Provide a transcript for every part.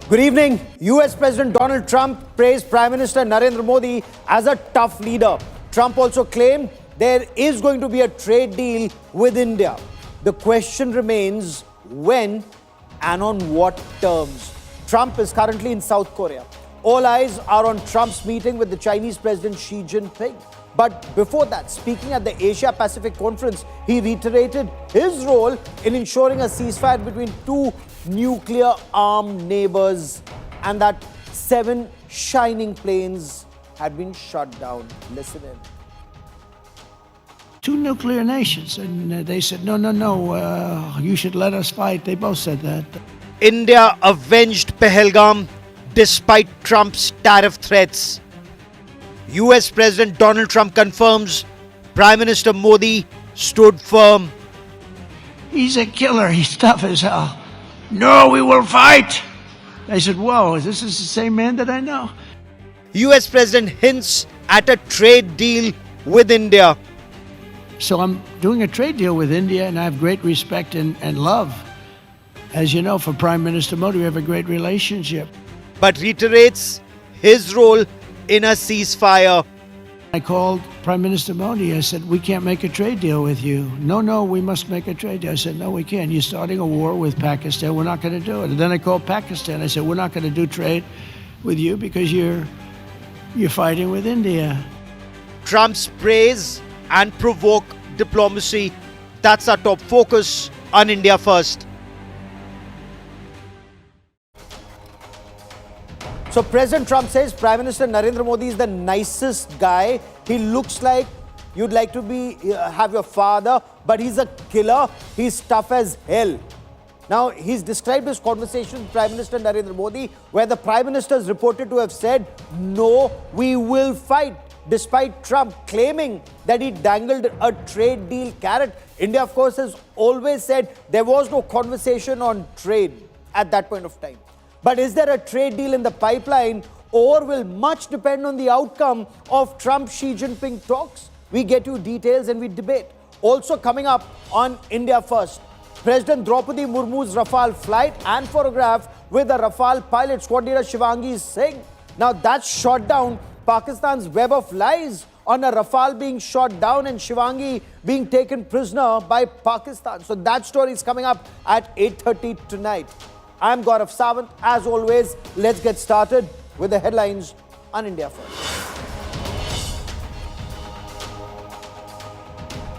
Good evening. US President Donald Trump praised Prime Minister Narendra Modi as a tough leader. Trump also claimed there is going to be a trade deal with India. The question remains when and on what terms. Trump is currently in South Korea. All eyes are on Trump's meeting with the Chinese President Xi Jinping. But before that, speaking at the Asia Pacific Conference, he reiterated his role in ensuring a ceasefire between two nuclear-armed neighbors and that 7 shining planes had been shot down. Listen in. Two nuclear nations, and they said, no, you should let us fight. They both said that. India avenged Pahalgam despite Trump's tariff threats. US President Donald Trump confirms Prime Minister Modi stood firm. He's a killer. He's tough as hell. No, we will fight. I said, whoa, this is the same man that I know. US President hints at a trade deal with India. So I'm doing a trade deal with India, and I have great respect and love. As you know, for Prime Minister Modi, we have a great relationship. But reiterates his role in a ceasefire. I called Prime Minister Modi. I said, we can't make a trade deal with you. No, we must make a trade deal. I said, no, we can't. You're starting a war with Pakistan. We're not going to do it. And then I called Pakistan. I said, we're not going to do trade with you because you're fighting with India. Trump's praise and provoke diplomacy. That's our top focus on India First. So President Trump says Prime Minister Narendra Modi is the nicest guy. He looks like you'd like to have your father, but he's a killer. He's tough as hell. Now, he's described his conversation with Prime Minister Narendra Modi, where the Prime Minister is reported to have said, no, we will fight, despite Trump claiming that he dangled a trade deal carrot. India, of course, has always said there was no conversation on trade at that point of time. But is there a trade deal in the pipeline, or will much depend on the outcome of Trump-Xi Jinping talks? We get you details and we debate. Also coming up on India First, President Draupadi Murmu's Rafale flight and photograph with the Rafale pilot squad leader Shivangi Singh. Now that's shot down Pakistan's web of lies on a Rafale being shot down and Shivangi being taken prisoner by Pakistan. So that story is coming up at 8:30 tonight. I'm Gaurav Sawant. As always, let's get started with the headlines on India First.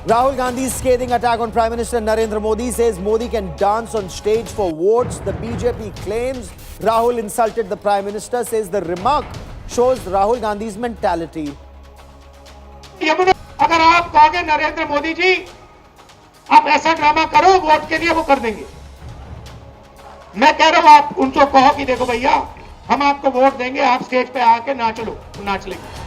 Rahul Gandhi's scathing attack on Prime Minister Narendra Modi says Modi can dance on stage for votes. The BJP claims Rahul insulted the Prime Minister, says the remark shows Rahul Gandhi's mentality. अगर आप कहोगे नरेंद्र मोदी जी आप ऐसा drama करो vote के लिए वो कर देंगे मैं कह रहा हूं आप उनको कहो कि देखो भैया हम आपको वोट देंगे आप स्टेज पे आके नाच लेंगे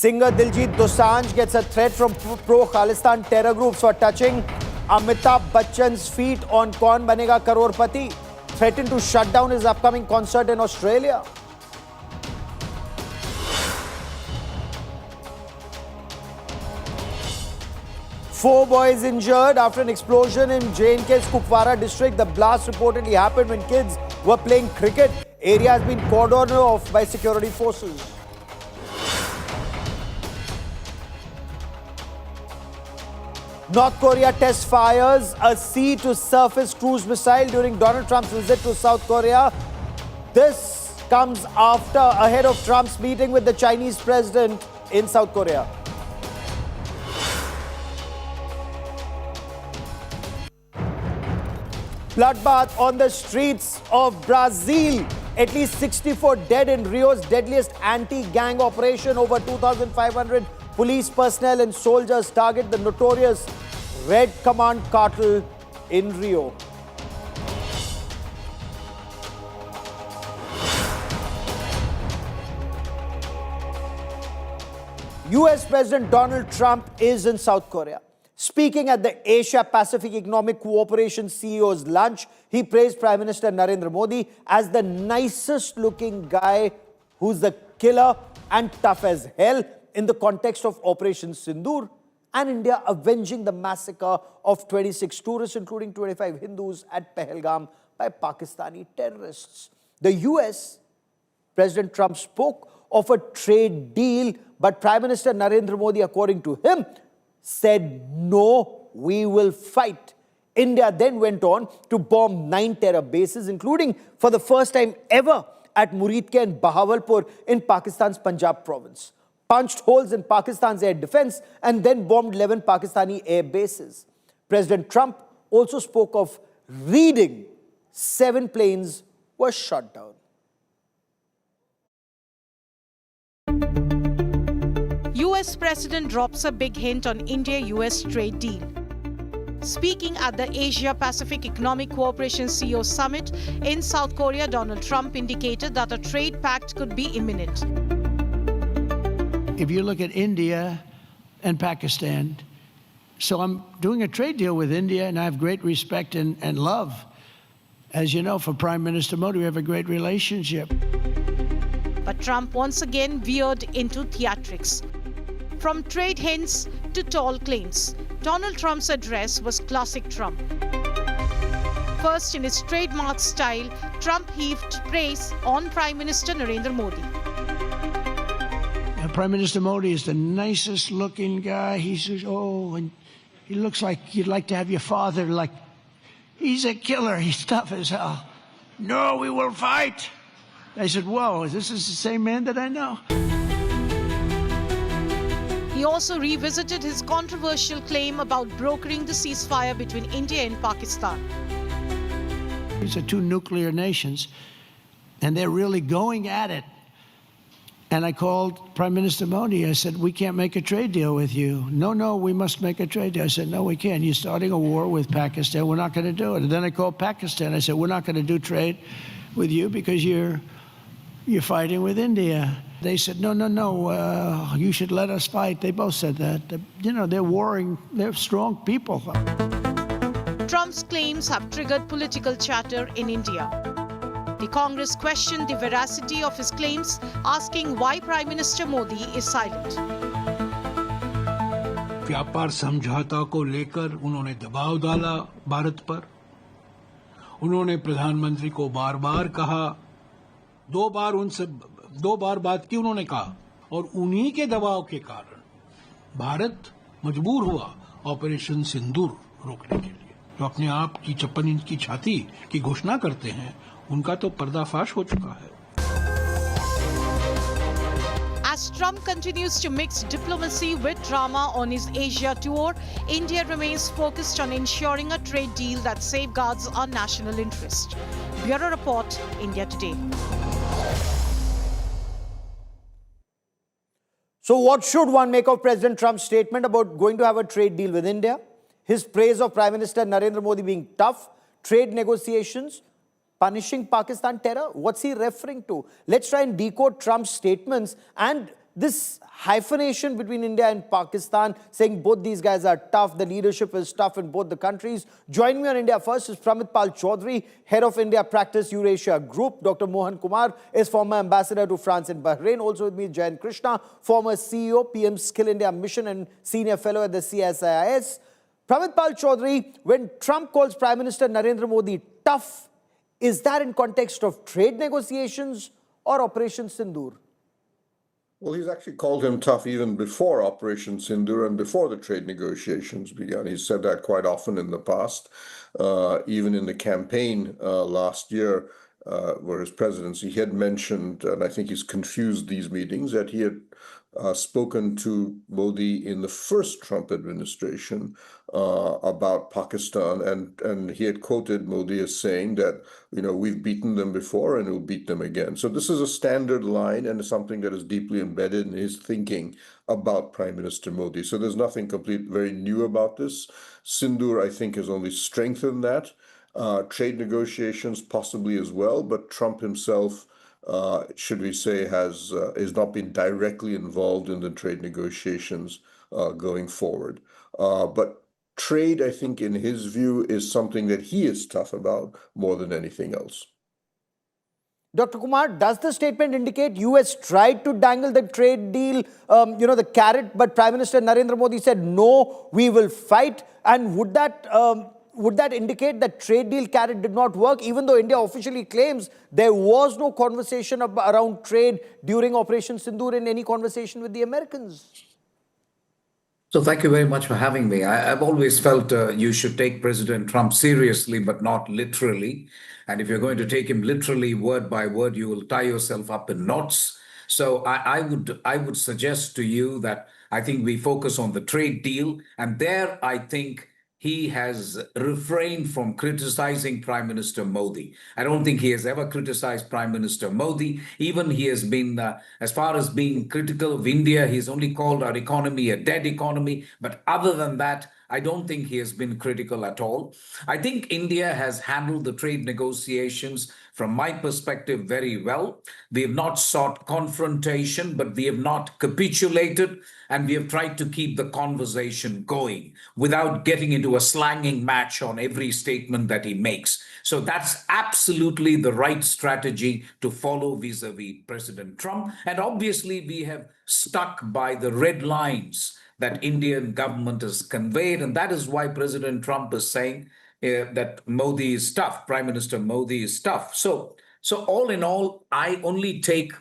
Singer Diljit Dosanjh gets a threat from pro-Khalistan terror groups for touching Amitabh Bachchan's feet on Kaun Banega Crorepati, threatened to shut down his upcoming concert in Australia. Four boys injured after an explosion in J&K's Kupwara district. The blast reportedly happened when kids were playing cricket. Area has been cordoned off by security forces. North Korea test fires a sea-to-surface cruise missile during Donald Trump's visit to South Korea. This comes ahead of Trump's meeting with the Chinese president in South Korea. Bloodbath on the streets of Brazil. At least 64 dead in Rio's deadliest anti-gang operation. Over 2,500 police personnel and soldiers target the notorious Red Command cartel in Rio. US President Donald Trump is in South Korea. Speaking at the Asia Pacific Economic Cooperation CEO's lunch, he praised Prime Minister Narendra Modi as the nicest looking guy who's the killer and tough as hell in the context of Operation Sindoor. and India avenging the massacre of 26 tourists, including 25 Hindus at Pahalgam by Pakistani terrorists. The US, President Trump spoke of a trade deal, but Prime Minister Narendra Modi, according to him, said, no, we will fight. India then went on to bomb 9 terror bases, including for the first time ever at Muridke and Bahawalpur in Pakistan's Punjab province, punched holes in Pakistan's air defense, and then bombed 11 Pakistani air bases. President Trump also spoke of reading 7 planes were shot down. US President drops a big hint on India-US trade deal. Speaking at the Asia-Pacific Economic Cooperation CEO Summit in South Korea, Donald Trump indicated that a trade pact could be imminent. If you look at India and Pakistan, so I'm doing a trade deal with India, and I have great respect and love. As you know, for Prime Minister Modi, we have a great relationship. But Trump once again veered into theatrics. From trade hints to tall claims, Donald Trump's address was classic Trump. First, in his trademark style, Trump heaped praise on Prime Minister Narendra Modi. Prime Minister Modi is the nicest looking guy. He says, oh, and he looks like you'd like to have your father, like, he's a killer, he's tough as hell. No, we will fight. I said, whoa, this is the same man that I know. He also revisited his controversial claim about brokering the ceasefire between India and Pakistan. These are 2 nuclear nations, and they're really going at it. And I called Prime Minister Modi. I said, we can't make a trade deal with you. No, we must make a trade deal. I said, no, we can't. You're starting a war with Pakistan. We're not going to do it. And then I called Pakistan. I said, we're not going to do trade with you because you're fighting with India. They said, no, you should let us fight. They both said that. You know, they're warring. They're strong people. Trump's claims have triggered political chatter in India. The Congress questioned the veracity of his claims, asking why Prime Minister Modi is silent. व्यापार समझौता को लेकर उन्होंने दबाव डाला भारत पर। उन्होंने प्रधानमंत्री को बार-बार कहा, 2 बार बात की उन्होंने कहा, और उन्हीं के दबाव के कारण भारत मजबूर हुआ ऑपरेशन सिंदूर रोकने के लिए। जो अपने आप की 56 इंच की छाती की घोषणा करते हैं, उनका तो पर्दाफाश हो चुका है। As Trump continues to mix diplomacy with drama on his Asia tour, India remains focused on ensuring a trade deal that safeguards our national interest. Bureau Report, India Today. So what should one make of President Trump's statement about going to have a trade deal with India? His praise of Prime Minister Narendra Modi being tough, trade negotiations, punishing Pakistan terror? What's he referring to? Let's try and decode Trump's statements and this hyphenation between India and Pakistan, saying both these guys are tough, the leadership is tough in both the countries. Joining me on India First is Pramit Pal Chaudhary, head of India Practice Eurasia Group. Dr. Mohan Kumar is former ambassador to France and Bahrain. Also with me, Jayan Krishna, former CEO, PM Skill India Mission and senior fellow at the CSIS. Pramit Pal Chaudhary, when Trump calls Prime Minister Narendra Modi tough, is that in context of trade negotiations or Operation Sindoor? Well, he's actually called him tough even before Operation Sindoor and before the trade negotiations began. He's said that quite often in the past, even in the campaign last year, where his presidency, he had mentioned, and I think he's confused these meetings, that he had spoken to Modi in the first Trump administration about Pakistan, and he had quoted Modi as saying that, you know, we've beaten them before and we'll beat them again. So this is a standard line and something that is deeply embedded in his thinking about Prime Minister Modi. So there's nothing very new about this. Sindoor, I think, has only strengthened that. Trade negotiations possibly as well, but Trump himself, should we say, has not been directly involved in the trade negotiations going forward. But trade, I think, in his view, is something that he is tough about more than anything else. Dr. Kumar, does the statement indicate US tried to dangle the trade deal, the carrot, but Prime Minister Narendra Modi said, no, we will fight? And would that indicate that trade deal carrot did not work, even though India officially claims there was no conversation around trade during Operation Sindoor in any conversation with the Americans? So thank you very much for having me. I've always felt you should take President Trump seriously, but not literally. And if you're going to take him literally, word by word, you will tie yourself up in knots. So I would suggest to you that I think we focus on the trade deal, and there I think he has refrained from criticizing Prime Minister Modi. I don't think he has ever criticized Prime Minister Modi. Even he has been, as far as being critical of India, he's only called our economy a dead economy. But other than that, I don't think he has been critical at all. I think India has handled the trade negotiations, from my perspective, very well. We have not sought confrontation, but we have not capitulated, and we have tried to keep the conversation going without getting into a slanging match on every statement that he makes. So that's absolutely the right strategy to follow vis-a-vis President Trump. And obviously, we have stuck by the red lines that Indian government has conveyed. And that is why President Trump is saying that Modi is tough, Prime Minister Modi is tough. So all in all, I only take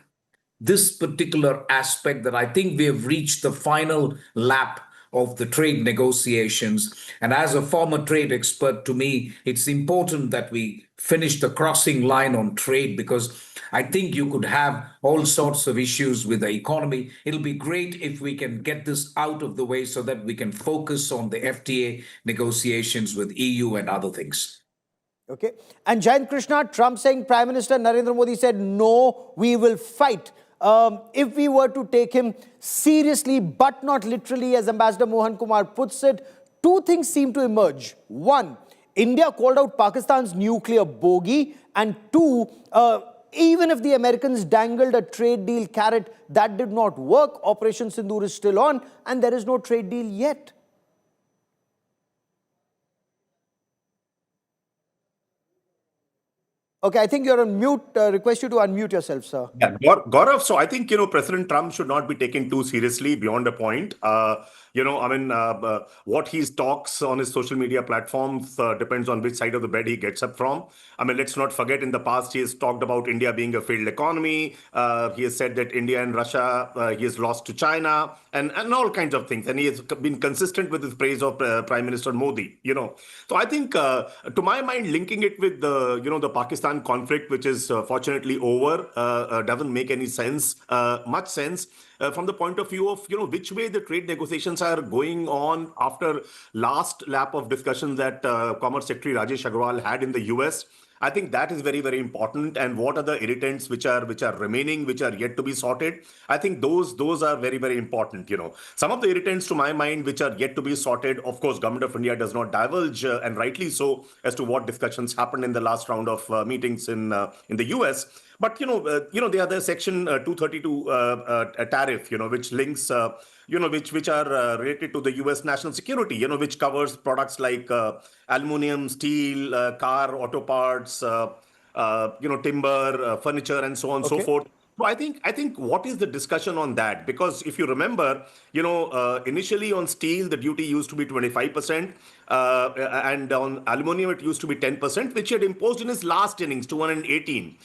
this particular aspect that I think we have reached the final lap of the trade negotiations. And as a former trade expert, to me, it's important that we finish the crossing line on trade, because I think you could have all sorts of issues with the economy. It'll be great if we can get this out of the way so that we can focus on the FTA negotiations with EU and other things. Okay. And Jayant Krishna, Trump saying, Prime Minister Narendra Modi said, no, we will fight. If we were to take him seriously, but not literally, as Ambassador Mohan Kumar puts it, two things seem to emerge. One, India called out Pakistan's nuclear bogey. And two, even if the Americans dangled a trade deal carrot, that did not work. Operation Sindoor is still on, and there is no trade deal yet. Okay, I think you're on mute. Request you to unmute yourself, sir. Yeah, Gaurav, so I think, President Trump should not be taken too seriously beyond a point. What he talks on his social media platforms depends on which side of the bed he gets up from. I mean, let's not forget, in the past, he has talked about India being a failed economy. He has said that India and Russia, he has lost to China, and all kinds of things. And he has been consistent with his praise of Prime Minister Modi, So I think, to my mind, linking it with the Pakistan conflict, which is fortunately over, doesn't make any sense, much sense. From the point of view of which way the trade negotiations are going on after last lap of discussions that Commerce Secretary Rajesh Agrawal had in the US. I think that is very, very important. And what are the irritants which are remaining, which are yet to be sorted? I think those are very, very important. Some of the irritants, to my mind, which are yet to be sorted. Of course, Government of India does not divulge, and rightly so, as to what discussions happened in the last round of meetings in the US. But the other Section 232 tariff, which links, which are related to the U.S. national security, which covers products like aluminum, steel, car, auto parts, timber, furniture, and so on and so forth. So I think what is the discussion on that? Because if you remember, initially on steel, the duty used to be 25%, and on aluminum, it used to be 10%, which he had imposed in his last innings, 2018.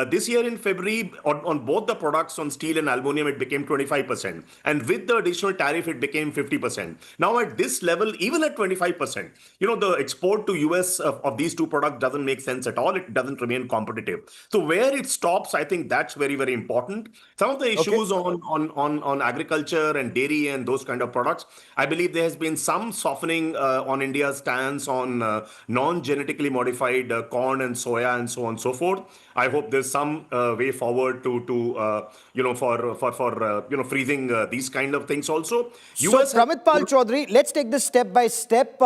This year in February, on both the products, on steel and aluminum, it became 25%. And with the additional tariff, it became 50%. Now at this level, even at 25%, the export to US of these two products doesn't make sense at all. It doesn't remain competitive. So where it stops, I think that's very, very important. Some of the issues on agriculture and dairy and those kind of products, I believe there has been some softening on India's stance on non-genetically modified corn and soya and so on and so forth. I hope there's some way forward for freezing these kind of things also. So Pramit Pal Chaudhary, let's take this step by step.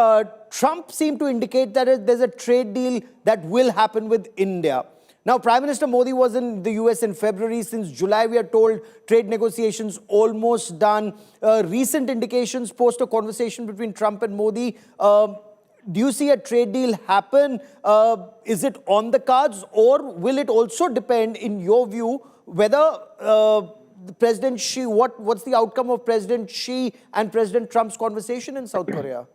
Trump seemed to indicate that there's a trade deal that will happen with India. Now, Prime Minister Modi was in the US in February. Since July, we are told trade negotiations almost done. Recent indications post a conversation between Trump and Modi do you see a trade deal happen? Is it on the cards, or will it also depend, in your view, whether President Xi, what's the outcome of President Xi and President Trump's conversation in South Korea?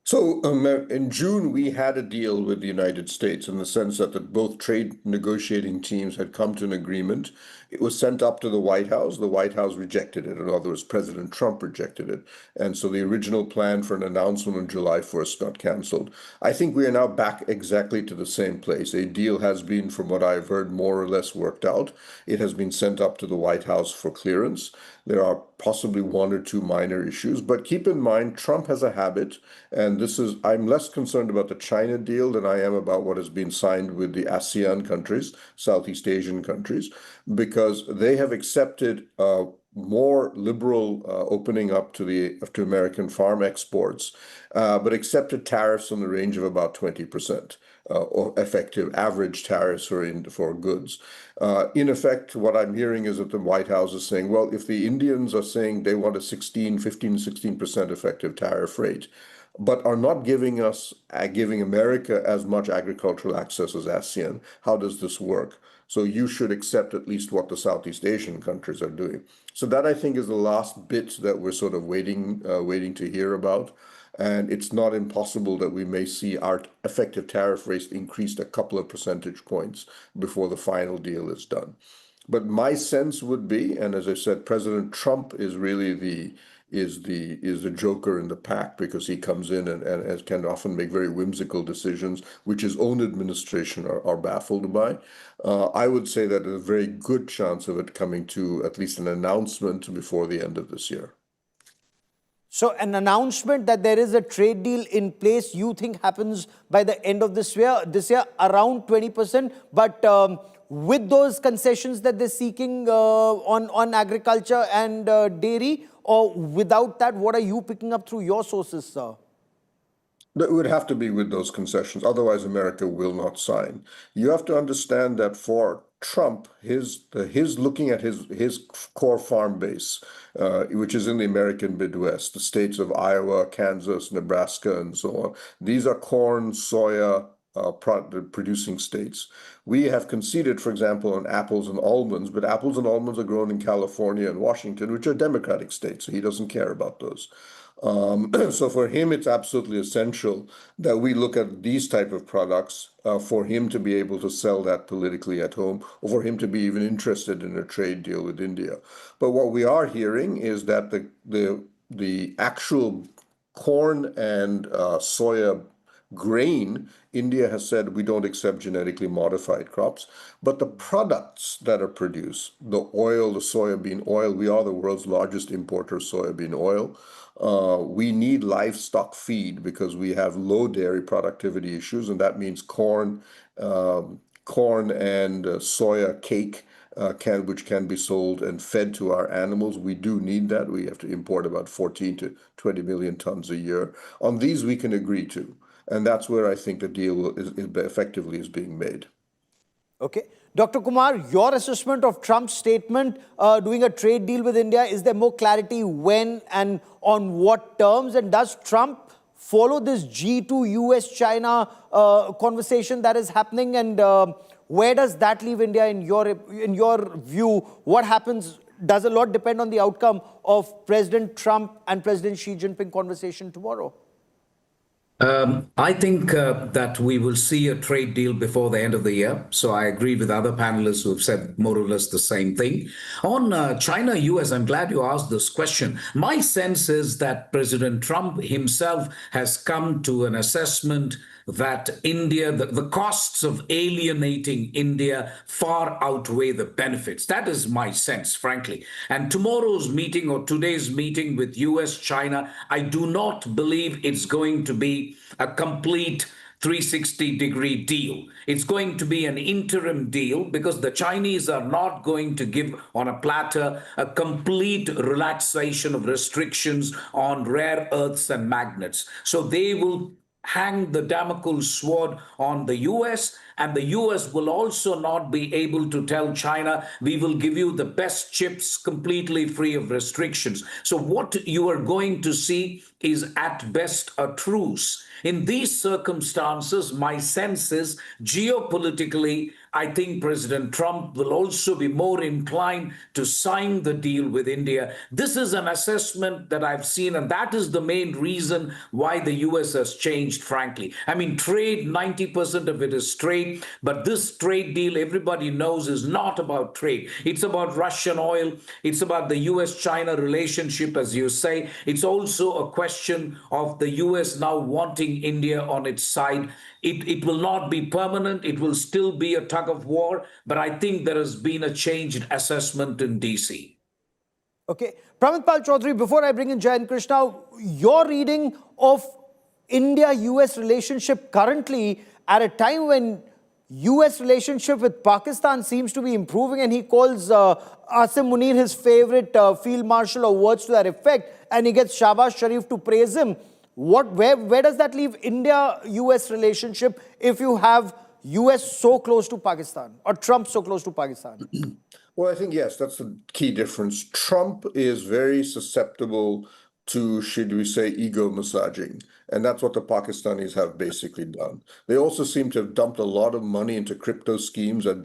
So in June, we had a deal with the United States in the sense that both trade negotiating teams had come to an agreement. It was sent up to the White House. The White House rejected it. In other words, President Trump rejected it. And so the original plan for an announcement on July 1st got canceled. I think we are now back exactly to the same place. A deal has been, from what I've heard, more or less worked out. It has been sent up to the White House for clearance. There are possibly one or two minor issues, but keep in mind, Trump has a habit, and I'm less concerned about the China deal than I am about what has been signed with the ASEAN countries, Southeast Asian countries, because they have accepted more liberal opening up to American farm exports, but accepted tariffs in the range of about 20%. Or effective average tariffs for goods. In effect, what I'm hearing is that the White House is saying, well, if the Indians are saying they want a 16% effective tariff rate, but are not giving America as much agricultural access as ASEAN, how does this work? So you should accept at least what the Southeast Asian countries are doing. So that, I think, is the last bit that we're sort of waiting to hear about. And it's not impossible that we may see our effective tariff rates increased a couple of percentage points before the final deal is done. But my sense would be, and as I said, President Trump is really the joker in the pack, because he comes in and can often make very whimsical decisions, which his own administration are baffled by. I would say that there's a very good chance of it coming to at least an announcement before the end of this year. So an announcement that there is a trade deal in place, you think happens by the end of this year around 20%, but with those concessions that they're seeking on agriculture and dairy, or without that, what are you picking up through your sources, sir? It would have to be with those concessions. Otherwise, America will not sign. You have to understand that for Trump, his looking at his core farm base, which is in the American Midwest, the states of Iowa, Kansas, Nebraska, and so on. These are corn, soya, producing states. We have conceded, for example, on apples and almonds, but apples and almonds are grown in California and Washington, which are Democratic states, so he doesn't care about those. So for him, it's absolutely essential that we look at these type of products for him to be able to sell that politically at home, or for him to be even interested in a trade deal with India. But what we are hearing is that the actual corn and soya grain, India has said we don't accept genetically modified crops, but the products that are produced, the oil, the soybean oil, we are the world's largest importer of soybean oil. We need livestock feed because we have low dairy productivity issues, and that means corn and soya cake, which can be sold and fed to our animals. We do need that. We have to import about 14 to 20 million tons a year. On these, we can agree to. And that's where I think the deal effectively is being made. Okay. Dr. Kumar, your assessment of Trump's statement doing a trade deal with India, is there more clarity when and on what terms? And does Trump follow this G2 US-China conversation that is happening? And where does that leave India in your view? What happens? Does a lot depend on the outcome of President Trump and President Xi Jinping conversation tomorrow? I think that we will see a trade deal before the end of the year. So I agree with other panelists who have said more or less the same thing. On China-US, I'm glad you asked this question. My sense is that President Trump himself has come to an assessment that India, the costs of alienating India far outweigh the benefits. That is my sense, frankly. And tomorrow's meeting or today's meeting with US-China, I do not believe it's going to be a complete 360-degree deal. It's going to be an interim deal because the Chinese are not going to give on a platter a complete relaxation of restrictions on rare earths and magnets. So they will hang the Damocles sword on the US, and the US will also not be able to tell China, we will give you the best chips completely free of restrictions. So what you are going to see is at best a truce. In these circumstances, my sense is geopolitically, I think President Trump will also be more inclined to sign the deal with India. This is an assessment that I've seen, and that is the main reason why the US has changed, frankly. I mean, trade, 90% of it is trade, but this trade deal, everybody knows, is not about trade. It's about Russian oil. It's about the US-China relationship, as you say. It's also a question of the US now wanting India on its side. It will not be permanent. It will still be a tug of war, but I think there has been a changed assessment in DC. Okay. Pramit Pal Chaudhary, before I bring in Jayant Krishna, your reading of India-US relationship currently at a time when US relationship with Pakistan seems to be improving, and he calls Asim Munir his favorite field marshal, or words to that effect, and he gets Shahbaz Sharif to praise him. Where does that leave India-US relationship if you have US so close to Pakistan, or Trump so close to Pakistan? Well, I think, yes, that's the key difference. Trump is very susceptible to, should we say, ego massaging. And that's what the Pakistanis have basically done. They also seem to have dumped a lot of money into crypto schemes that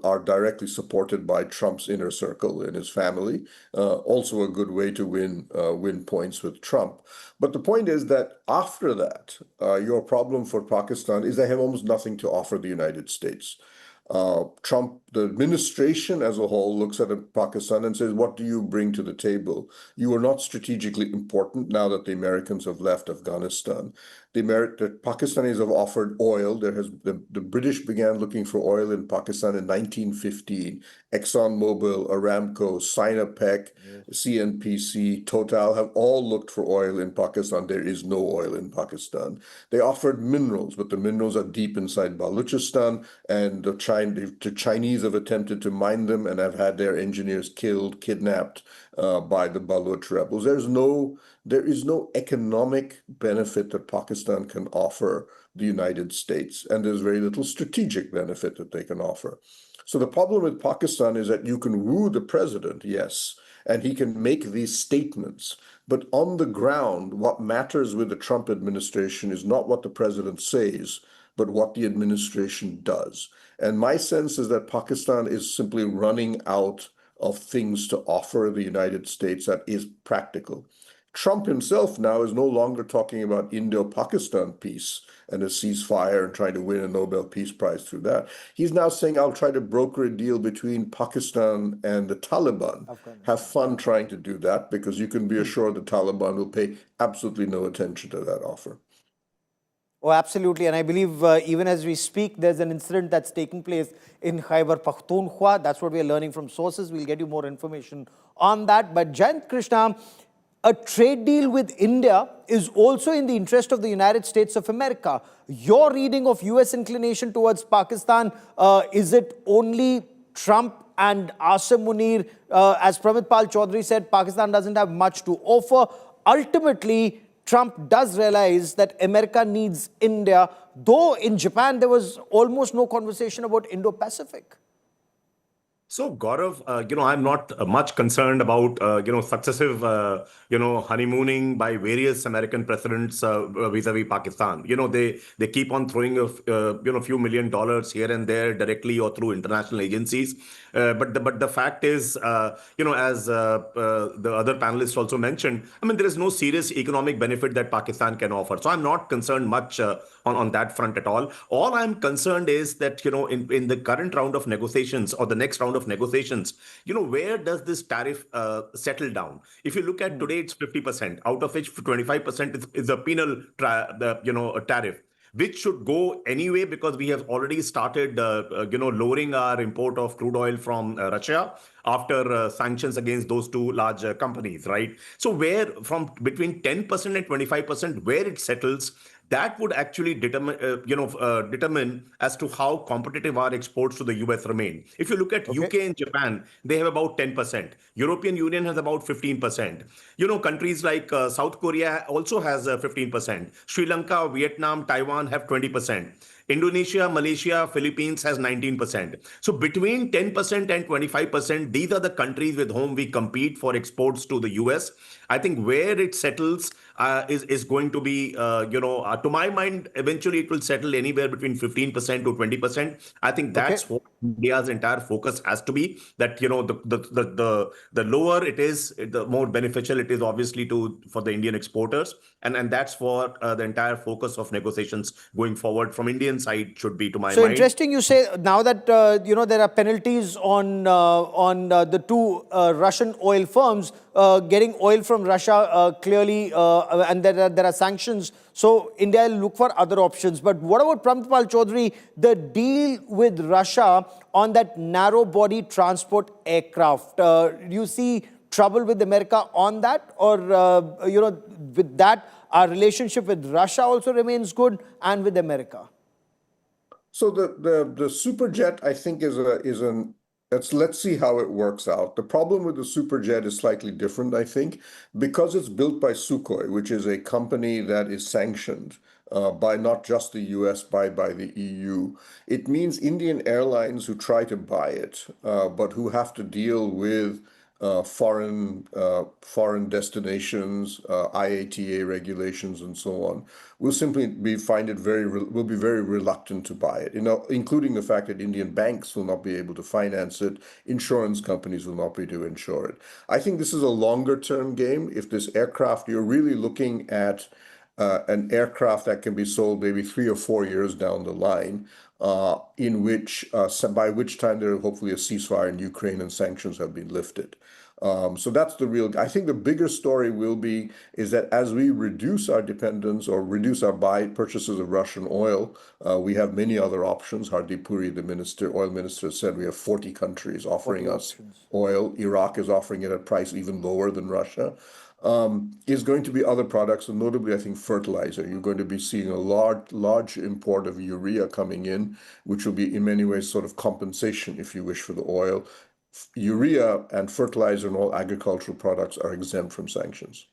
are directly supported by Trump's inner circle and his family. Also a good way to win points with Trump. But the point is that after that, your problem for Pakistan is they have almost nothing to offer the United States. Trump, the administration as a whole, looks at Pakistan and says, what do you bring to the table? You are not strategically important now that the Americans have left Afghanistan. The Pakistanis have offered oil. The British began looking for oil in Pakistan in 1915. ExxonMobil, Aramco, Sinopec, CNPC, Total have all looked for oil in Pakistan. There is no oil in Pakistan. They offered minerals, but the minerals are deep inside Balochistan, and the Chinese have attempted to mine them and have had their engineers killed, kidnapped by the Baloch rebels. There is no economic benefit that Pakistan can offer the United States, and there's very little strategic benefit that they can offer. So the problem with Pakistan is that you can woo the president, yes, and he can make these statements, but on the ground, what matters with the Trump administration is not what the president says, but what the administration does. And my sense is that Pakistan is simply running out of things to offer the United States that is practical. Trump himself now is no longer talking about Indo-Pakistan peace and a ceasefire and trying to win a Nobel Peace Prize through that. He's now saying, I'll try to broker a deal between Pakistan and the Taliban. Have fun trying to do that, because you can be assured the Taliban will pay absolutely no attention to that offer. Oh, absolutely. And I believe even as we speak, there's an incident that's taking place in Khyber Pakhtunkhwa. That's what we're learning from sources. We'll get you more information on that. But Jayant Krishna, a trade deal with India is also in the interest of the United States of America. Your reading of US inclination towards Pakistan, is it only Trump and Asim Munir? As Pramit Pal Chaudhary said, Pakistan doesn't have much to offer. Ultimately, Trump does realize that America needs India, though in Japan there was almost no conversation about Indo-Pacific. So, Gaurav, I'm not much concerned about, successive, honeymooning by various American presidents vis-a-vis Pakistan. They keep on throwing a few $1 million here and there directly or through international agencies. But the fact is, as the other panelists also mentioned, there is no serious economic benefit that Pakistan can offer. So I'm not concerned much on that front at all. All I'm concerned is that, in the current round of negotiations or the next round of negotiations, where does this tariff settle down? If you look at today, it's 50%, out of which 25% is a penal tariff, which should go anyway, because we have already started, lowering our import of crude oil from Russia after sanctions against those two large companies, right? So where from between 10% and 25%, where it settles, that would actually determine as to how competitive our exports to the US remain. If you look at Okay. UK and Japan, they have about 10%. European Union has about 15%. Countries like South Korea also has 15%. Sri Lanka, Vietnam, Taiwan have 20%. Indonesia, Malaysia, Philippines has 19%. So between 10% and 25%, these are the countries with whom we compete for exports to the US. I think where it settles is going to be, to my mind, eventually it will settle anywhere between 15% to 20%. I think Okay. that's what India's entire focus has to be. That the lower it is, the more beneficial it is, obviously, for the Indian exporters, and that's what the entire focus of negotiations going forward from Indian side should be, to my So mind. interesting you say now that there are penalties on the two Russian oil firms getting oil from Russia clearly, and there are sanctions. So India will look for other options. But what about Pramtpal Chaudhary, the deal with Russia on that narrow body transport aircraft? Do you see trouble with America on that, or with that our relationship with Russia also remains good, and with America? So the Superjet, I think, let's see how it works out. The problem with the Superjet is slightly different, I think, because it's built by Sukhoi, which is a company that is sanctioned by not just the US, by the EU. It means Indian airlines who try to buy it, but who have to deal with foreign destinations, IATA regulations, and so on, will simply be very reluctant to buy it. Including the fact that Indian banks will not be able to finance it, insurance companies will not be able to insure it. I think this is a longer-term game. If this aircraft, you're really looking at an aircraft that can be sold maybe 3 or 4 years down the line, by which time there hopefully a ceasefire in Ukraine and sanctions have been lifted. So that's I think the bigger story is that as we reduce our dependence or reduce our purchases of Russian oil, we have many other options. Hardeep Puri, the oil minister, said we have 40 countries offering us oil. Iraq is offering it at a price even lower than Russia. Is going to be other products, and notably, I think, fertilizer. You're going to be seeing a large import of urea coming in, which will be in many ways sort of compensation, if you wish, for the oil. Urea and fertilizer and all agricultural products are exempt from sanctions.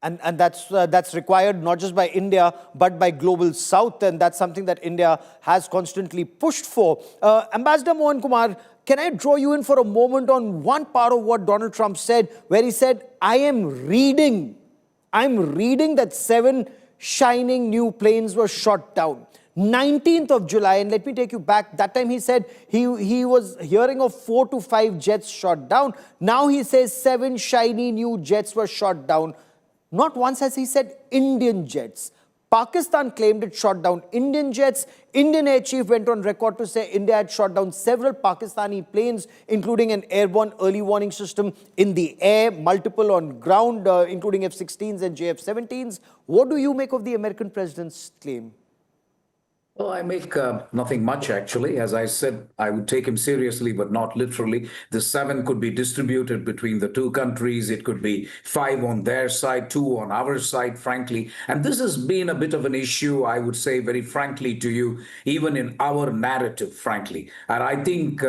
And that's required not just by India, but by Global South. And that's something that India has constantly pushed for. Ambassador Mohan Kumar, can I draw you in for a moment on one part of what Donald Trump said, where he said, I'm reading that 7 shining new planes were shot down. 19th of July, and let me take you back. That time he said he was hearing of 4 to 5 jets shot down. Now he says 7 shiny new jets were shot down. Not once has he said Indian jets. Pakistan claimed it shot down Indian jets. Indian Air Chief went on record to say India had shot down several Pakistani planes, including an airborne early warning system in the air, multiple on ground, including F-16s and JF-17s. What do you make of the American president's claim? Well, I make nothing much, actually. As I said, I would take him seriously, but not literally. The 7 could be distributed between the 2 countries. It could be 5 on their side, 2 on our side, frankly. And this has been a bit of an issue, I would say, very frankly to you, even in our narrative, frankly. And I think we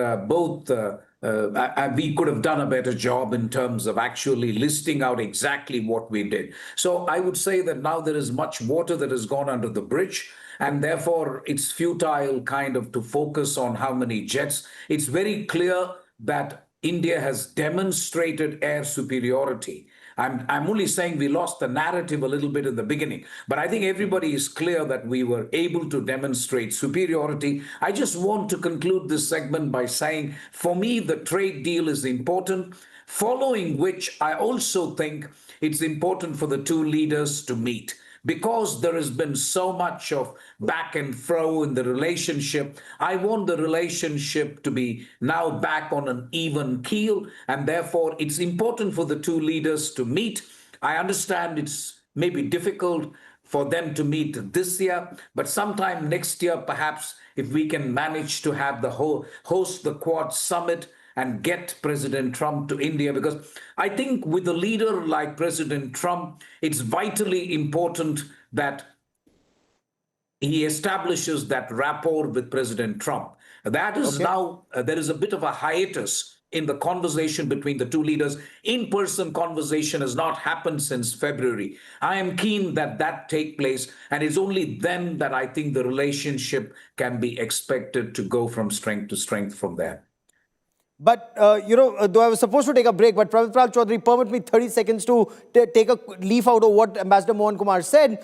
could have done a better job in terms of actually listing out exactly what we did. So I would say that now there is much water that has gone under the bridge. And therefore, it's futile kind of to focus on how many jets. It's very clear that India has demonstrated air superiority. I'm only saying we lost the narrative a little bit in the beginning, but I think everybody is clear that we were able to demonstrate superiority. I just want to conclude this segment by saying, for me, the trade deal is important, following which I also think it's important for the 2 leaders to meet. Because there has been so much of back and fro in the relationship, I want the relationship to be now back on an even keel, and therefore it's important for the 2 leaders to meet. I understand it's maybe difficult for them to meet this year, but sometime next year, perhaps, if we can manage to have host the Quad Summit and get President Trump to India, because I think with a leader like President Trump, it's vitally important that he establishes that rapport with President Trump. That is now, there is a bit of a hiatus in the conversation between the two leaders. In-person conversation has not happened since February. I am keen that that take place, and it's only then that I think the relationship can be expected to go from strength to strength from there. But, though I was supposed to take a break, but Pravitpal Chaudhary, permit me 30 seconds to take a leaf out of what Ambassador Mohan Kumar said.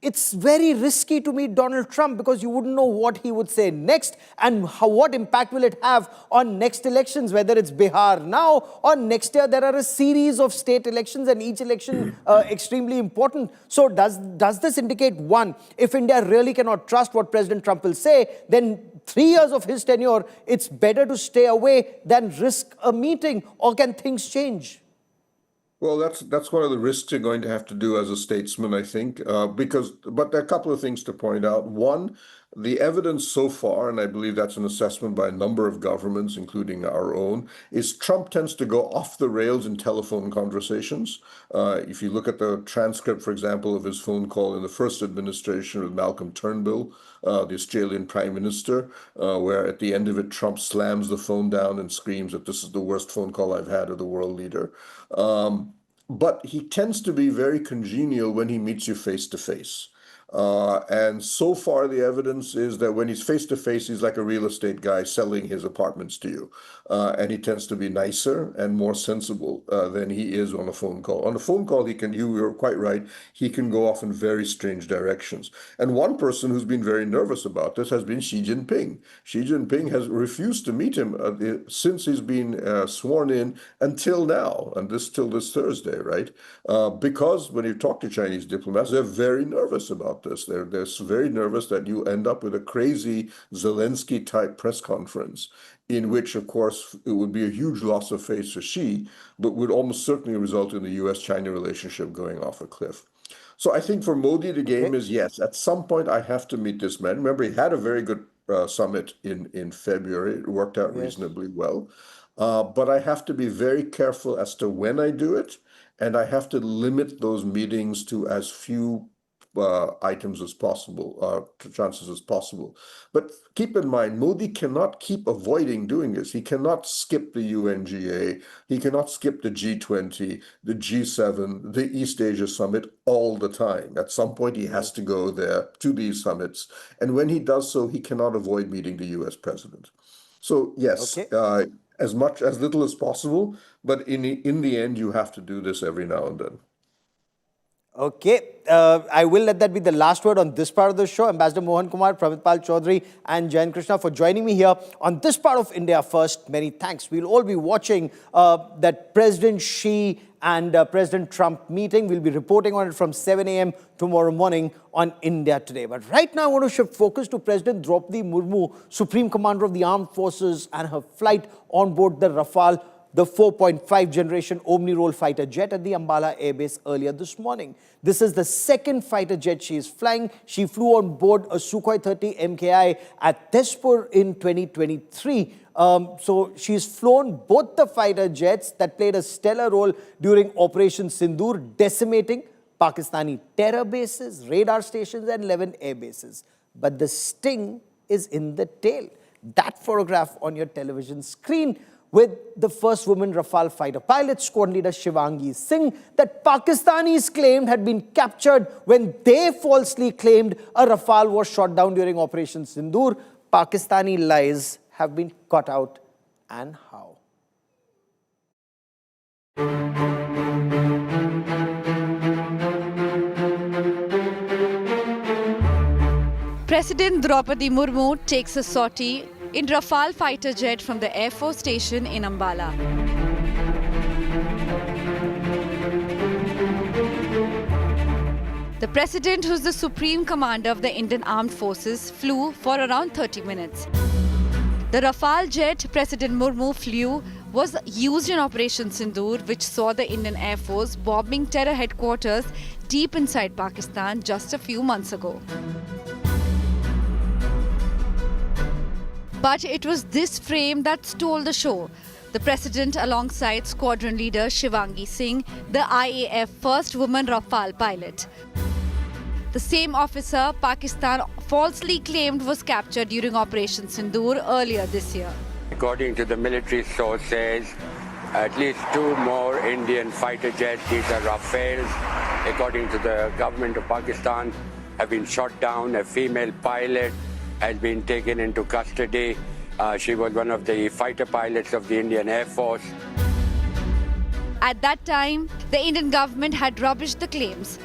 It's very risky to meet Donald Trump because you wouldn't know what he would say next and what impact will it have on next elections, whether it's Bihar now or next year. There are a series of state elections and each election extremely important. So does this indicate, one, if India really cannot trust what President Trump will say, then 3 years of his tenure, it's better to stay away than risk a meeting, or can things change? Well, that's one of the risks you're going to have to do as a statesman, I think, but there are a couple of things to point out. One, the evidence so far, and I believe that's an assessment by a number of governments, including our own, is Trump tends to go off the rails in telephone conversations. If you look at the transcript, for example, of his phone call in the first administration with Malcolm Turnbull, the Australian Prime Minister, where at the end of it, Trump slams the phone down and screams that this is the worst phone call I've had of the world leader. But he tends to be very congenial when he meets you face to face. And so far, the evidence is that when he's face to face, he's like a real estate guy selling his apartments to you. And he tends to be nicer and more sensible than he is on a phone call. On a phone call, you're quite right, he can go off in very strange directions. And one person who's been very nervous about this has been Xi Jinping. Xi Jinping has refused to meet him since he's been sworn in until now, and till this Thursday, right? Because when you talk to Chinese diplomats, they're very nervous about this. They're very nervous that you end up with a crazy Zelensky-type press conference in which, of course, it would be a huge loss of face for Xi, but would almost certainly result in the US-China relationship going off a cliff. So I think for Modi, the game is, yes, at some point I have to meet this man. Remember, he had a very good summit in February. It worked out reasonably well. But I have to be very careful as to when I do it, and I have to limit those meetings to as few items as possible, chances as possible. But keep in mind, Modi cannot keep avoiding doing this. He cannot skip the UNGA. He cannot skip the G20, the G7, the East Asia Summit all the time. At some point, he has to go there to these summits. And when he does so, he cannot avoid meeting the US president. So yes, as little as possible, but in the end, you have to do this every now and then. Okay, I will let that be the last word on this part of the show. Ambassador Mohan Kumar, Pravitpal Chaudhary and Jayan Krishna for joining me here on this part of India First. Many thanks. We'll all be watching that President Xi and President Trump meeting. We'll be reporting on it from 7 a.m. tomorrow morning on India Today. But right now, I want to shift focus to President Draupadi Murmu, Supreme Commander of the Armed Forces, and her flight on board the Rafale, the 4.5 generation Omni-Role fighter jet at the Ambala Air Base earlier this morning. This is the second fighter jet she is flying. She flew on board a Sukhoi 30 MKI at Tezpur in 2023. So she's flown both the fighter jets that played a stellar role during Operation Sindoor, decimating Pakistani terror bases, radar stations and 11 air bases. But the sting is in the tail. That photograph on your television screen with the first woman Rafale fighter pilot, squad leader Shivangi Singh, that Pakistanis claimed had been captured when they falsely claimed a Rafale was shot down during Operation Sindoor. Pakistani lies have been caught out, and how? President Draupadi Murmu takes a sortie in Rafale fighter jet from the Air Force Station in Ambala. The President, who's the Supreme Commander of the Indian Armed Forces, flew for around 30 minutes. The Rafale jet President Murmu flew was used in Operation Sindoor, which saw the Indian Air Force bombing terror headquarters deep inside Pakistan just a few months ago. But it was this frame that stole the show. The President, alongside squadron leader Shivangi Singh, the IAF first woman Rafale pilot. The same officer Pakistan falsely claimed was captured during Operation Sindoor earlier this year. According to the military sources, at least 2 more Indian fighter jets, these are Rafales, according to the government of Pakistan, have been shot down. A female pilot has been taken into custody. She was one of the fighter pilots of the Indian Air Force. At that time, the Indian government had rubbished the claims.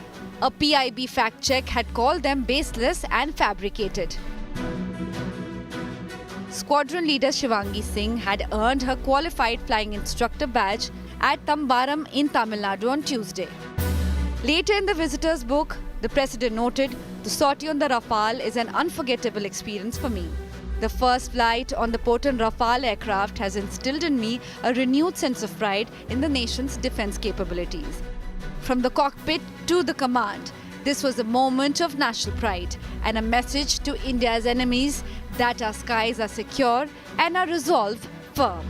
A PIB fact check had called them baseless and fabricated. Squadron leader Shivangi Singh had earned her qualified flying instructor badge at Tambaram in Tamil Nadu on Tuesday. Later in the visitor's book, the president noted, "The sortie on the Rafale is an unforgettable experience for me. The first flight on the potent Rafale aircraft has instilled in me a renewed sense of pride in the nation's defense capabilities. From the cockpit to the command, this was a moment of national pride and a message to India's enemies that our skies are secure and our resolve firm."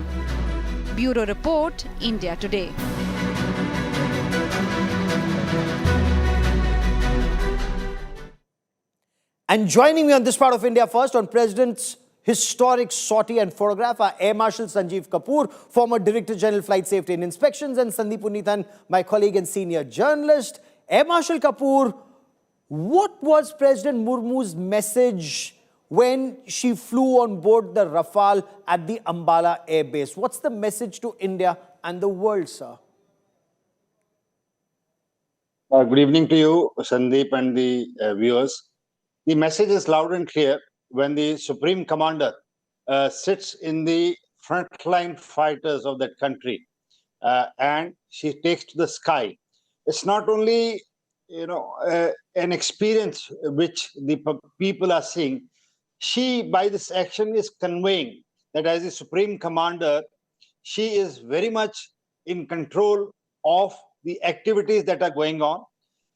Bureau Report, India Today. And joining me on this part of India First on President's historic sortie and photograph are Air Marshal Sanjeev Kapoor, former Director General Flight Safety and Inspections, and Sandeep Unithan, my colleague and senior journalist. Air Marshal Kapoor, what was President Murmu's message when she flew on board the Rafale at the Ambala Air Base? What's the message to India and the world, sir? Good evening to you, Sandeep, and the viewers. The message is loud and clear. When the Supreme Commander sits in the frontline fighters of that country and she takes to the sky, it's not only an experience which the people are seeing. She, by this action, is conveying that as the Supreme Commander, she is very much in control of the activities that are going on.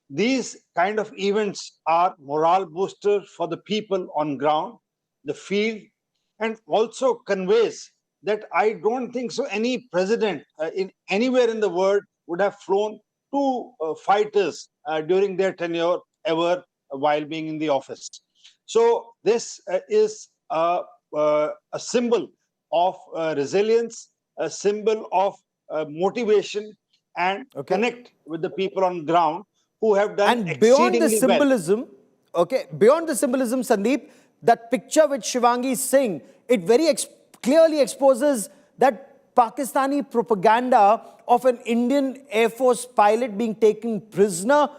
These kind of events are morale boosters for the people on ground, the field, and also conveys that I don't think so any president in anywhere in the world would have flown 2 fighters during their tenure ever while being in the office. So this is a symbol of resilience, a symbol of motivation, and connect with the people on ground who have done and beyond the exceedingly symbolism, beyond the symbolism, Sandeep, that picture with Shivangi Singh, it very clearly exposes that Pakistani propaganda of an Indian Air Force pilot being taken prisoner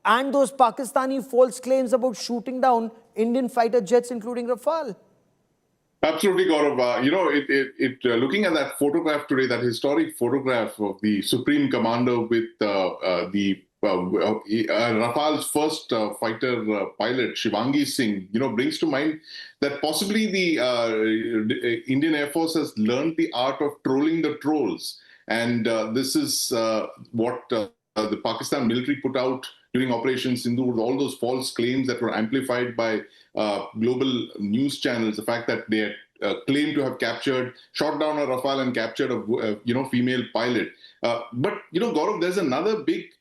and those Pakistani false claims about shooting down Indian fighter jets, including Rafale. Absolutely, Gaurav. Looking at that photograph today, that historic photograph of the Supreme Commander with Rafale's first fighter pilot, Shivangi Singh, brings to mind that possibly the Indian Air Force has learned the art of trolling the trolls. And this is what the Pakistan military put out during Operation Sindoor, all those false claims that were amplified by global news channels, the fact that they had claimed to have shot down a Rafale and captured a female pilot. But, Gaurav, there's another big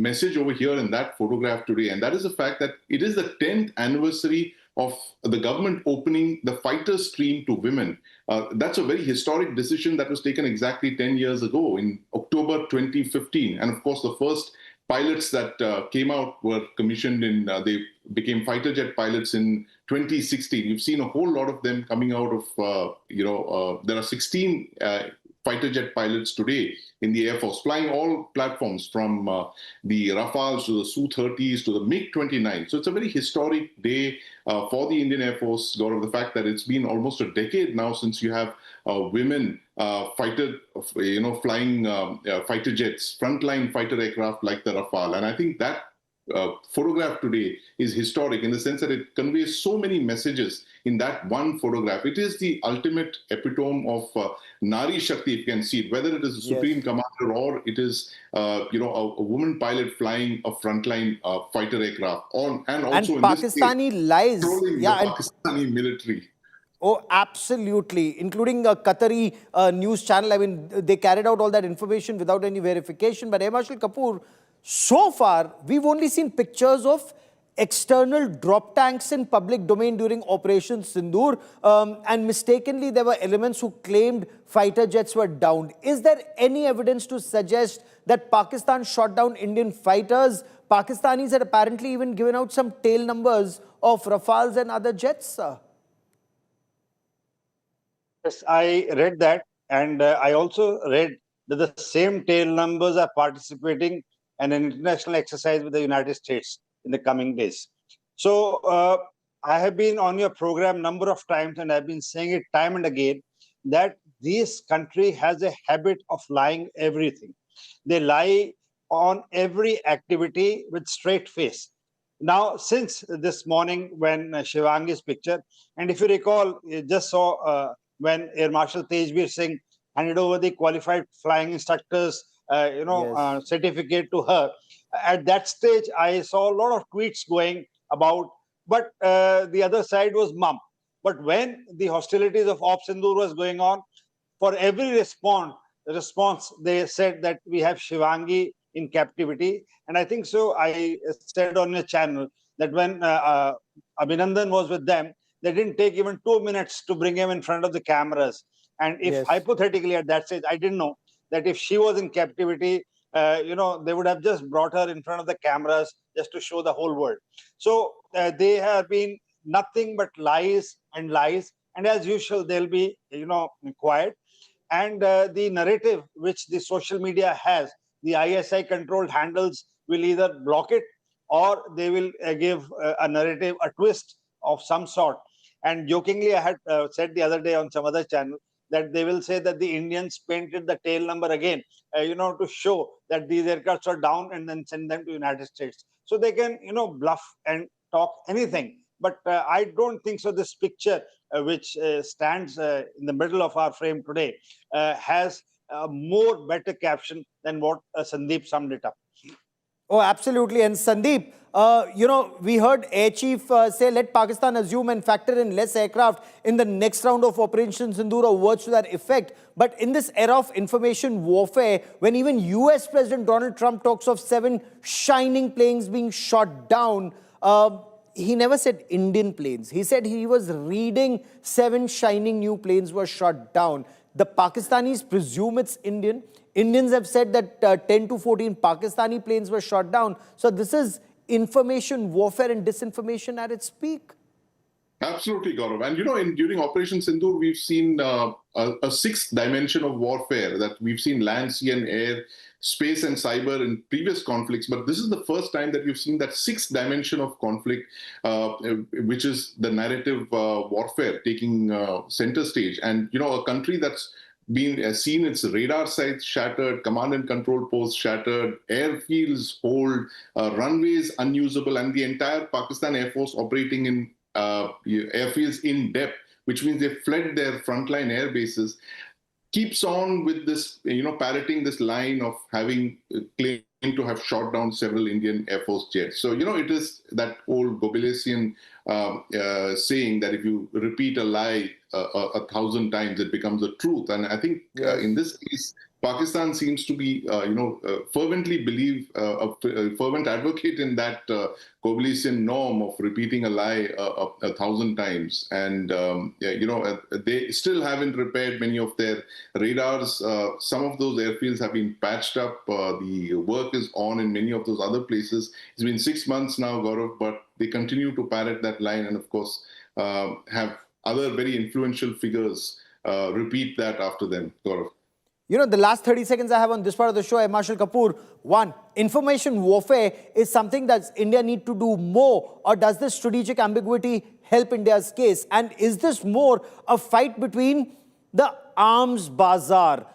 message over here in that photograph today, and that is the fact that it is the 10th anniversary of the government opening the fighter stream to women. That's a very historic decision that was taken exactly 10 years ago in October 2015. And of course, the first pilots that came out were commissioned they became fighter jet pilots in 2016. You've seen a whole lot of them coming out of, there are 16 fighter jet pilots today in the Air Force, flying all platforms from the Rafales to the Su-30s to the MiG-29. So it's a very historic day for the Indian Air Force, Gaurav, the fact that it's been almost a decade now since you have women flying fighter jets, frontline fighter aircraft like the Rafale. And I think that photograph today is historic in the sense that it conveys so many messages in that one photograph. It is the ultimate epitome of Nari Shakti, if you can see it, whether it is the Supreme Commander or it is a woman pilot flying a frontline fighter aircraft. And also in Pakistani this case, lies. trolling the Pakistani military. Oh, absolutely. Including a Qatari news channel. I mean, they carried out all that information without any verification. But Air Marshal Kapoor, so far, we've only seen pictures of external drop tanks in public domain during Operation Sindoor, and mistakenly there were elements who claimed fighter jets were downed. Is there any evidence to suggest that Pakistan shot down Indian fighters? Pakistanis had apparently even given out some tail numbers of Rafales and other jets. Yes, I read that, and I also read that the same tail numbers are participating in an international exercise with the United States in the coming days. So I have been on your program number of times, and I've been saying it time and again that this country has a habit of lying everything. They lie on every activity with straight face. Now, since this morning when Shivangi's picture, and if you recall, you just saw when Air Marshal Tejveer Singh handed over the qualified flying instructors, Yes. certificate to her. At that stage, I saw a lot of tweets going about, but the other side was mum. But when the hostilities of Op Sindoor was going on, for every response, they said that we have Shivangi in captivity. And I think so, I said on your channel that when Abhinandan was with them, they didn't take even 2 minutes to bring him in front of the cameras. And if Yes. hypothetically at that stage, I didn't know that if she was in captivity, they would have just brought her in front of the cameras just to show the whole world. So they have been nothing but lies and lies. And as usual, they'll be, quiet. And the narrative which the social media has, the ISI controlled handles will either block it or they will give a narrative, a twist of some sort. And jokingly, I had said the other day on some other channel that they will say that the Indians painted the tail number again, to show that these aircrafts are down and then send them to United States. So they can, bluff and talk anything. But I don't think so. This picture, which stands in the middle of our frame today, has a more better caption than what Sandeep summed it up. Oh, absolutely. And Sandeep, we heard Air Chief say, let Pakistan assume and factor in less aircraft in the next round of Operation Sindoor, or words to that effect. But in this era of information warfare, when even US President Donald Trump talks of 7 shining planes being shot down, he never said Indian planes. He said he was reading 7 shining new planes were shot down. The Pakistanis presume it's Indian. Indians have said that 10 to 14 Pakistani planes were shot down. So this is information warfare and disinformation at its peak. Absolutely, Gaurav. And during Operation Sindoor, we've seen a sixth dimension of warfare, that we've seen land, sea, and air, space, and cyber in previous conflicts. But this is the first time that we've seen that sixth dimension of conflict, which is the narrative warfare taking center stage. And a country that's been seen its radar sites shattered, command and control posts shattered, airfields hold, runways unusable, and the entire Pakistan Air Force operating in airfields in depth, which means they fled their frontline air bases, keeps on with this, parroting this line of having claimed to have shot down several Indian Air Force jets. So, it is that old Gobelesian saying that if you repeat a lie 1,000 times, it becomes a truth. And I think in this case, Pakistan seems to be, fervently believe, a fervent advocate in that Gobelesian norm of repeating a lie 1,000 times. And, they still haven't repaired many of their radars. Some of those airfields have been patched up. The work is on in many of those other places. It's been 6 months now, Gaurav, but they continue to parrot that line and, of course, have other very influential figures repeat that after them, Gaurav. The last 30 seconds I have on this part of the show, Air Marshal Kapoor. 1, information warfare is something that India need to do more, or does this strategic ambiguity help India's case? And is this more a fight between the arms bazaar?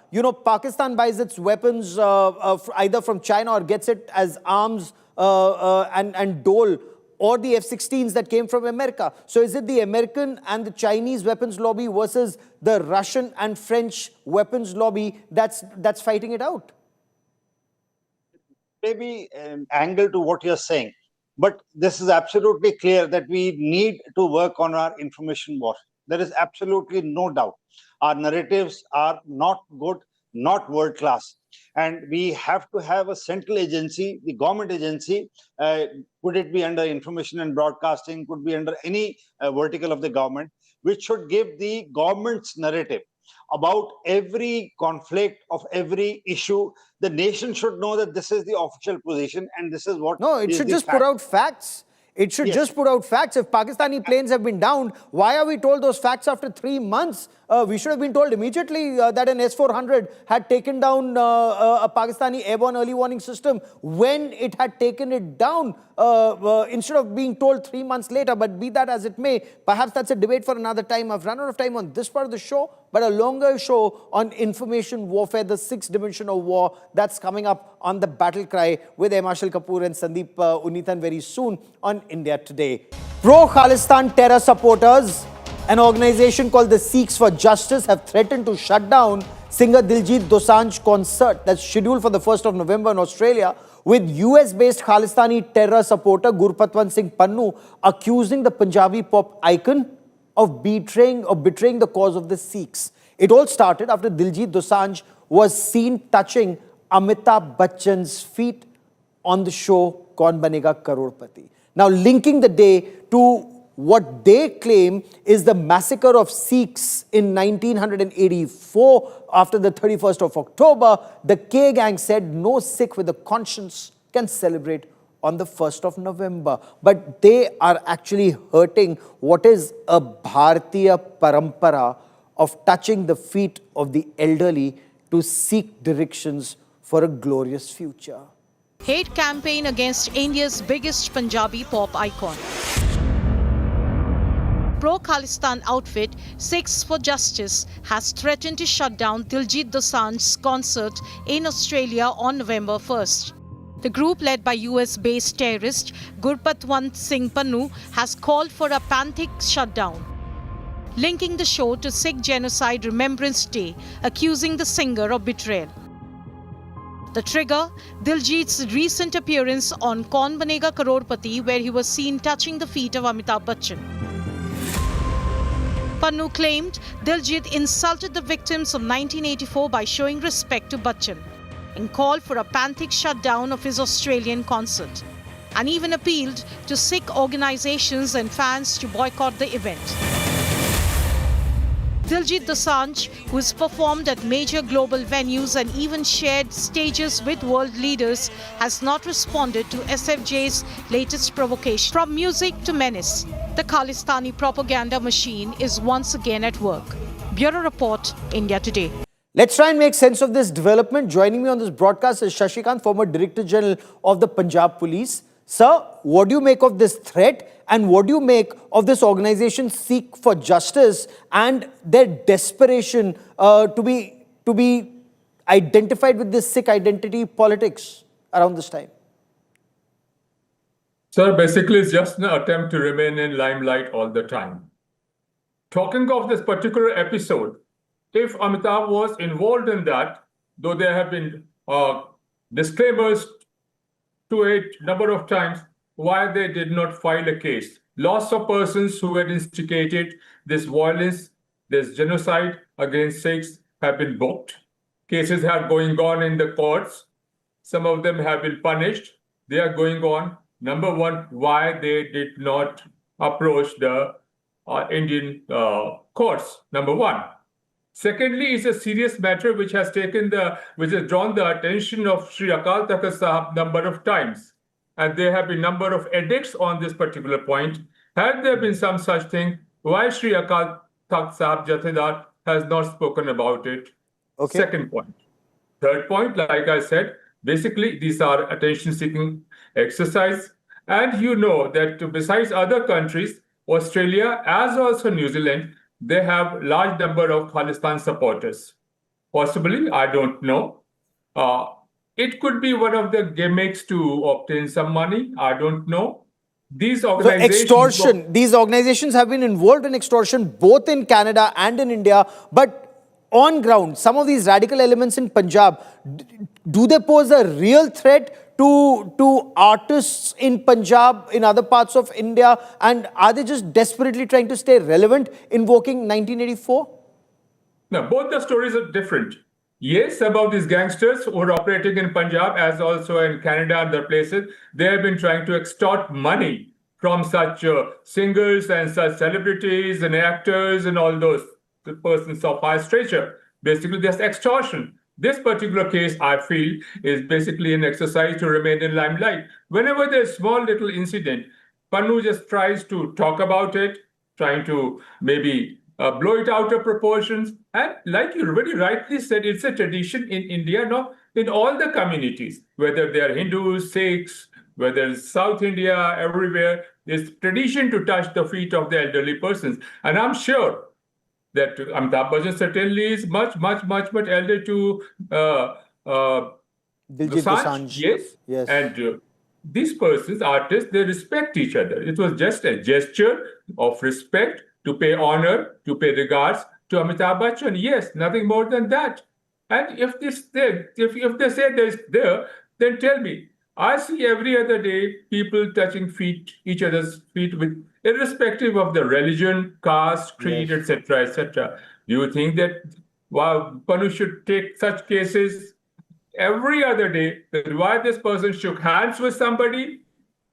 Pakistan buys its weapons either from China or gets it as arms and dole, or the F-16s that came from America. So is it the American and the Chinese weapons lobby versus the Russian and French weapons lobby that's fighting it out? Maybe an angle to what you're saying, but this is absolutely clear that we need to work on our information war. There is absolutely no doubt. Our narratives are not good, not world class. and we have to have a central agency, the government agency. Could it be under information and broadcasting? Could be under any vertical of the government, which should give the government's narrative about every conflict of every issue. The nation should know that this is the official position and this is what. No, it is should the just fact. put out facts. It should Yes. just put out facts. If Pakistani planes have been downed, why are we told those facts after 3 months? We should have been told immediately that an S-400 had taken down a Pakistani airborne early warning system when it had taken it down, instead of being told 3 months later. But be that as it may, perhaps that's a debate for another time. I've run out of time on this part of the show, but a longer show on information warfare, the sixth dimension of war, that's coming up on The Battle Cry with Marshal Kapoor and Sandeep Unithan very soon on India Today. Pro-Khalistan terror supporters, an organization called the Sikhs for Justice, have threatened to shut down singer Diljit Dosanjh concert that's scheduled for the 1st of November in Australia, with US-based Khalistani terror supporter Gurpatwant Singh Pannu accusing the Punjabi pop icon of betraying the cause of the Sikhs. It all started after Diljit Dosanjh was seen touching Amitabh Bachchan's feet on the show Kaun Banega Crorepati. Now, linking the day to what they claim is the massacre of Sikhs in 1984 after the 31st of October, the K gang said no Sikh with a conscience can celebrate on the 1st of November. But they are actually hurting what is a Bharatiya parampara of touching the feet of the elderly to seek directions for a glorious future. Hate campaign against India's biggest Punjabi pop icon. Pro-Khalistan outfit Sikhs for Justice has threatened to shut down Diljit Dosanjh's concert in Australia on November 1st. The group, led by US-based terrorist Gurpatwant Singh Pannu, has called for a panthic shutdown, linking the show to Sikh Genocide Remembrance Day, accusing the singer of betrayal. The trigger, Diljit's recent appearance on Kaun Banega Crorepati, where he was seen touching the feet of Amitabh Bachchan. Pannu claimed Diljit insulted the victims of 1984 by showing respect to Bachchan and called for a panthic shutdown of his Australian concert, and even appealed to Sikh organizations and fans to boycott the event. Diljit Dosanjh, who has performed at major global venues and even shared stages with world leaders, has not responded to SFJ's latest provocation. From music to menace, the Khalistani propaganda machine is once again at work. Bureau Report, India Today. Let's try and make sense of this development. Joining me on this broadcast is Shashikant, former Director General of the Punjab Police. Sir, what do you make of this threat, and what do you make of this organization Seek for Justice and their desperation to be identified with this Sikh identity politics around this time? Sir, basically it's just an attempt to remain in limelight all the time. Talking of this particular episode, if Amitabh was involved in that, though there have been disclaimers to a number of times, why they did not file a case. Lots of persons who had instigated this violence, this genocide against Sikhs have been booked. Cases are going on in the courts. Some of them have been punished. They are going on. Number one, why they did not approach the Indian courts, number one. Secondly, it's a serious matter which has drawn the attention of Sri Akal Takht Sahib number of times. And there have been number of edicts on this particular point. Had there been some such thing, why Sri Akal Takht Sahib Jathedar has not spoken about it? Okay. Second point. Third point, like I said, basically these are attention-seeking exercise. And you know that besides other countries, Australia as also New Zealand, they have large number of Khalistan supporters. Possibly, I don't know. It could be one of the gimmicks to obtain some money. I don't know. These organizations... So extortion. These organizations have been involved in extortion both in Canada and in India. But on ground, some of these radical elements in Punjab, do they pose a real threat to artists in Punjab, in other parts of India? And are they just desperately trying to stay relevant, invoking 1984? No, both the stories are different. Yes, some of these gangsters who are operating in Punjab, as also in Canada and other places, they have been trying to extort money from such singers and such celebrities and actors and all those persons of high stature. Basically, there's extortion. This particular case, I feel, is basically an exercise to remain in limelight. Whenever there's a small little incident, Pannu just tries to talk about it, trying to maybe blow it out of proportions. And like you very rightly said, it's a tradition in India, no, in all the communities, whether they are Hindus, Sikhs, whether it's South India, everywhere, there's tradition to touch the feet of the elderly persons. And I'm sure that Amitabh Bachchan certainly is much elder to Diljit Dosanjh. Yes. And these persons, artists, they respect each other. It was just a gesture of respect to pay honor, to pay regards to Amitabh Bachchan. Yes, nothing more than that. And if they say there's there, then tell me. I see every other day people touching each other's feet, with irrespective of the religion, caste, creed, etc., etc. Do you think that Panu should take such cases every other day? That why this person shook hands with somebody,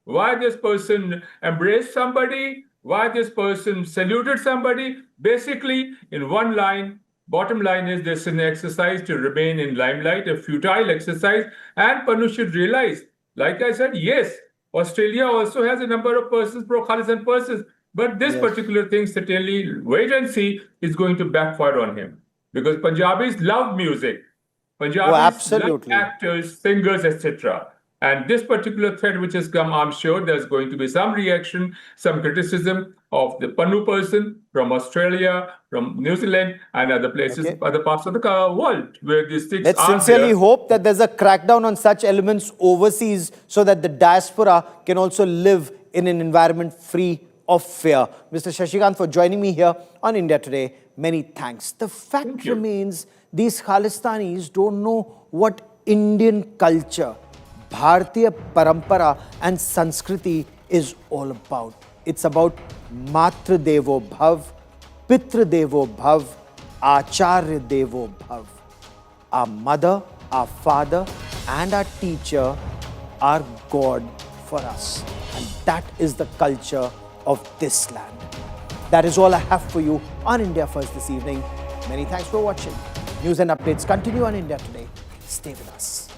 why this person embraced somebody, why this person saluted somebody? Basically, in one line, bottom line is this: an exercise to remain in limelight, a futile exercise, and Panu should realize, like I said, yes, Australia also has a number of persons, pro-Khalisan persons, but this particular thing, certainly, wait and see, is going to backfire on him. Because Punjabis love music. Punjabis love actors, singers, etc. And this particular thread which has come, I'm sure there's going to be some reaction, some criticism of the Pannu person from Australia, from New Zealand, and other places, other parts of the world where these things Let's are sincerely there. hope that there's a crackdown on such elements overseas so that the diaspora can also live in an environment free of fear. Mr. Shashikant, for joining me here on India Today, many thanks. The fact remains, these Khalistanis don't know what Indian culture, Bharatiya Parampara and Sanskriti is all about. It's about Matra Devo Bhav, Pitra Devo Bhav, Acharya Devo Bhav. Our mother, our father and our teacher are God for us. And that is the culture of this land. That is all I have for you on India First this evening. Many thanks for watching. News and updates continue on India Today. Stay with us.